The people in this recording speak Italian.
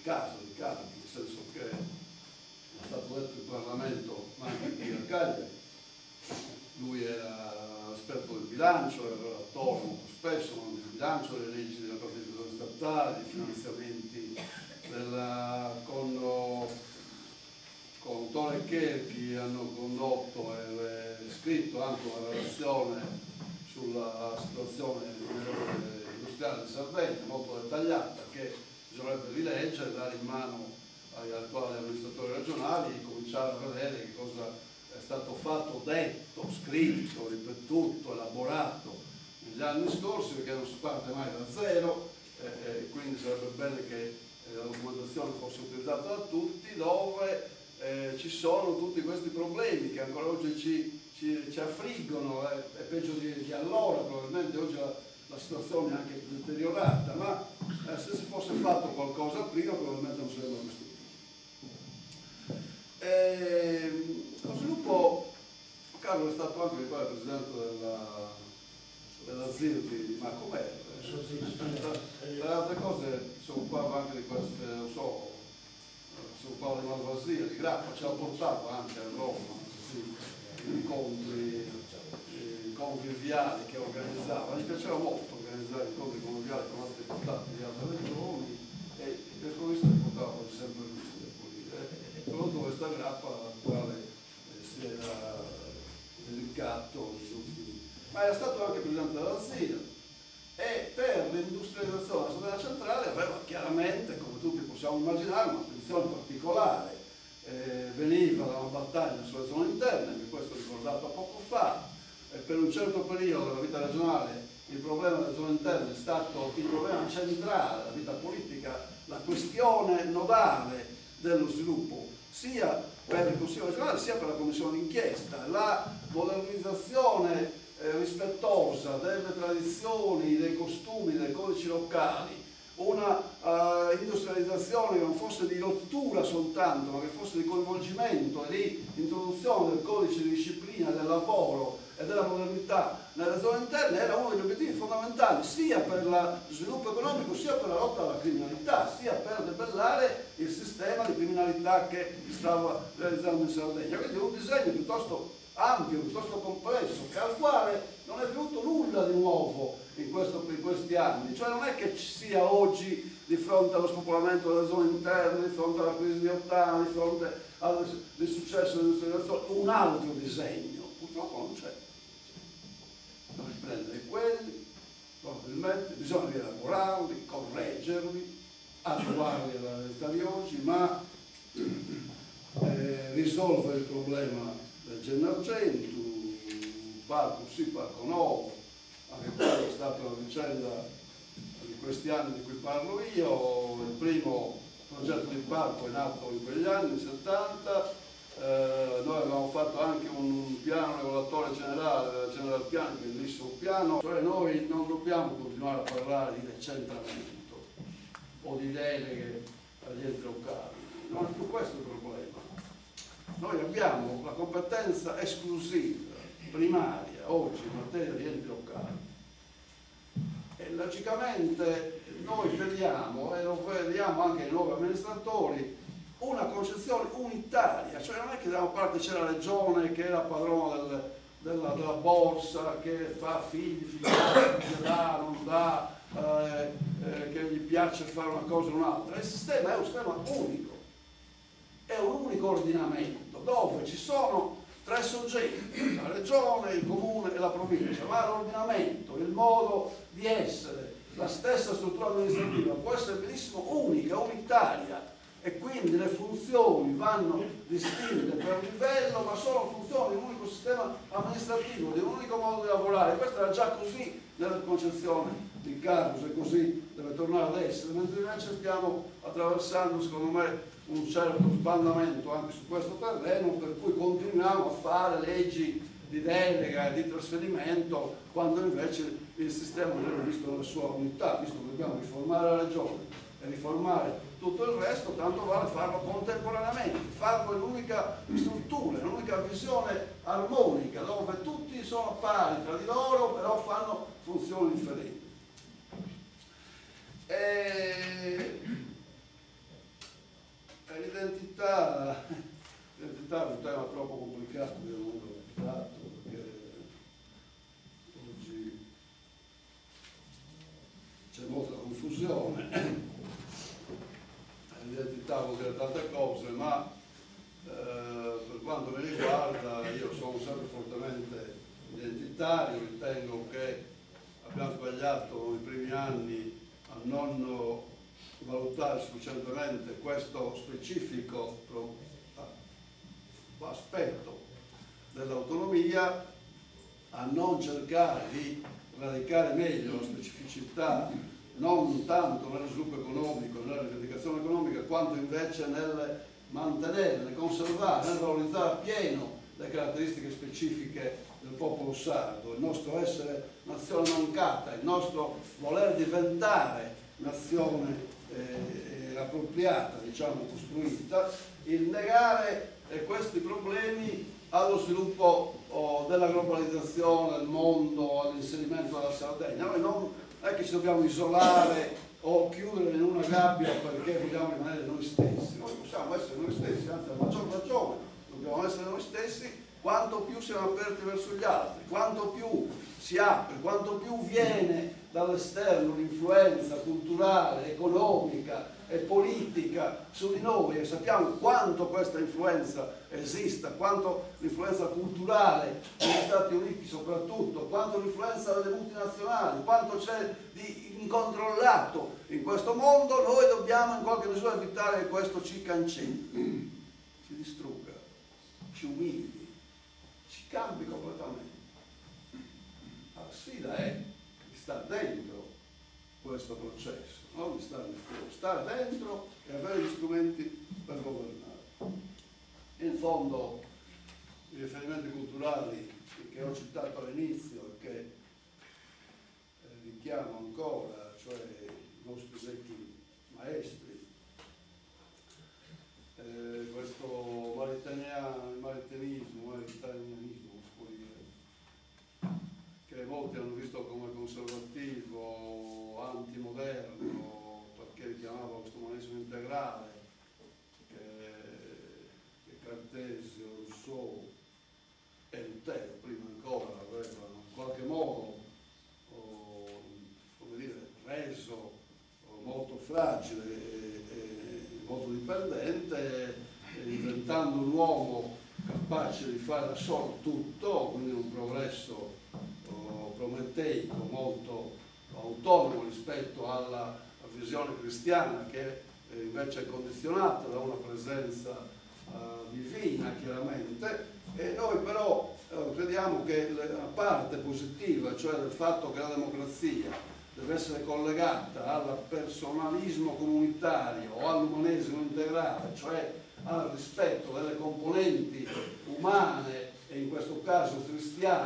caso di Carpi, nel senso che è stato detto in Parlamento, ma anche qui a Cagliari, lui era esperto del bilancio, era relatore molto spesso del bilancio, delle leggi della partecipazione statale, dei finanziamenti con Tore Cherchi hanno condotto e scritto anche una relazione sulla situazione industriale di Sardegna, molto dettagliata, che bisognerebbe rileggere, dare in mano agli attuali amministratori regionali e cominciare a vedere che cosa è stato fatto, detto, scritto, ripetuto, elaborato negli anni scorsi, perché non si parte mai da zero, quindi sarebbe bene che la documentazione fosse utilizzata da tutti, dove ci sono tutti questi problemi che ancora oggi ci affliggono, è peggio di allora, probabilmente oggi la situazione è anche deteriorata, ma se si fosse fatto qualcosa prima probabilmente non sarebbe questo. Lo sviluppo, Carlo è stato anche il presidente della ZIL di Marco Merlo, tra le altre cose si occupava anche di queste, non so, si occupava di Malvasia, di Grappa, ce l'ha portato anche a Roma, incontri conviviali che organizzava, gli piaceva molto organizzare incontri conviviali con altri deputati di altre regioni e per questo li portava sempre lui, devo dire. Soprattutto questa Grappa, alla quale si era dedicato, ma era stato anche presidente della ZIL e per l'industrializzazione della Sardegna centrale aveva chiaramente, come tutti possiamo immaginare, un'attenzione particolare. Veniva da una battaglia sulle zone interne, anche questo ricordato poco fa, e per un certo periodo della vita regionale il problema delle zone interne è stato il problema centrale della vita politica, la questione nodale dello sviluppo, sia per il Consiglio regionale sia per la Commissione d'inchiesta. La modernizzazione rispettosa delle tradizioni, dei costumi, dei codici locali, una industrializzazione che non fosse di rottura soltanto, ma che fosse di coinvolgimento e di introduzione del codice di disciplina del lavoro e della modernità nelle zone interne era uno degli obiettivi fondamentali sia per lo sviluppo economico sia per la lotta alla criminalità, sia per debellare il sistema di criminalità che stava realizzando in Sardegna. Quindi un disegno piuttosto ampio, piuttosto complesso, al quale non è venuto nulla di nuovo in questi anni, cioè non è che ci sia oggi di fronte allo spopolamento delle zone interne, di fronte alla crisi di Ottana, di fronte all'insuccesso dell'industrializzazione, un altro disegno, purtroppo non c'è. Bisogna prendere quelli, probabilmente bisogna rielaborarli, correggerli, adeguarli alla realtà di oggi, ma risolvere il problema del Gennargentu, parco sì, parco no, anche quella è stata una vicenda di questi anni di cui parlo io. Il primo progetto di parco è nato in quegli anni, 70, noi avevamo fatto anche un piano regolatore generale, General Piano, un bellissimo piano, cioè noi non dobbiamo continuare a parlare di decentramento o di deleghe agli enti locali, non è più questo il problema. Noi abbiamo la competenza esclusiva, primaria, oggi in materia di enti locali e logicamente noi vediamo, e lo vediamo anche nei nuovi amministratori, una concezione unitaria, cioè non è che da una parte c'è la regione che è la padrona della borsa, che fa figli, figliati, che dà, non dà, che gli piace fare una cosa o un'altra. Il sistema è un sistema unico, è un unico ordinamento dove ci sono tre soggetti, la regione, il comune e la provincia, ma l'ordinamento, il modo di essere, la stessa struttura amministrativa può essere benissimo unica, unitaria, e quindi le funzioni vanno distinte per livello, ma sono funzioni di un unico sistema amministrativo, di un unico modo di lavorare. Questo era già così nella concezione di Carlos e così deve tornare ad essere, mentre invece stiamo attraversando, secondo me, un certo sbandamento anche su questo terreno, per cui continuiamo a fare leggi di delega e di trasferimento, quando invece il sistema deve visto nella sua unità, visto che dobbiamo riformare la regione e riformare tutto il resto, tanto vale farlo contemporaneamente, farlo in un'unica struttura, in un'unica visione armonica, dove tutti sono pari tra di loro, però fanno funzioni differenti. L'identità è un tema troppo complicato, io non l'ho trattato perché oggi c'è molta confusione. L'identità vuol dire tante cose, ma per quanto mi riguarda io sono sempre fortemente identitario, ritengo che abbiamo sbagliato nei primi anni a non valutare sufficientemente questo specifico aspetto dell'autonomia, a non cercare di radicare meglio la specificità non tanto nello sviluppo economico, nella rivendicazione economica, quanto invece nel mantenere, nel conservare, nel valorizzare appieno le caratteristiche specifiche del popolo sardo, il nostro essere nazione mancata, il nostro voler diventare nazione appropriata, diciamo costruita, il negare questi problemi allo sviluppo della globalizzazione, del mondo, all'inserimento della Sardegna. Noi non è che ci dobbiamo isolare o chiudere in una gabbia perché vogliamo rimanere noi stessi, noi possiamo essere noi stessi, anzi a maggior ragione dobbiamo essere noi stessi quanto più siamo aperti verso gli altri, quanto più si apre, quanto più viene dall'esterno l'influenza culturale, economica e politica su di noi, e sappiamo quanto questa influenza esista, quanto l'influenza culturale negli Stati Uniti soprattutto, quanto l'influenza delle multinazionali, quanto c'è di incontrollato in questo mondo. Noi dobbiamo in qualche misura evitare che questo ci cancelli, ci distrugga, ci umili, ci cambi completamente. La sfida è di stare dentro questo processo, non di stare fuori, stare dentro e avere gli strumenti per governare. In fondo i riferimenti culturali che ho citato all'inizio e che richiamo ancora, cioè i nostri vecchi maestri, questo maritanianismo, si può dire, che molti hanno visto come conservativo, antimoderno, perché richiamava questo umanesimo integrale, che Cartesio, Rousseau e Lutero prima ancora avevano in qualche modo come dire, reso molto fragile e molto dipendente, diventando un uomo capace di fare da solo tutto, quindi un progresso prometeico molto autonomo rispetto alla visione cristiana, che invece è condizionata da una presenza divina chiaramente. E noi però crediamo che la parte positiva, cioè del fatto che la democrazia deve essere collegata al personalismo comunitario o all'umanesimo integrale, cioè al rispetto delle componenti umane e in questo caso cristiane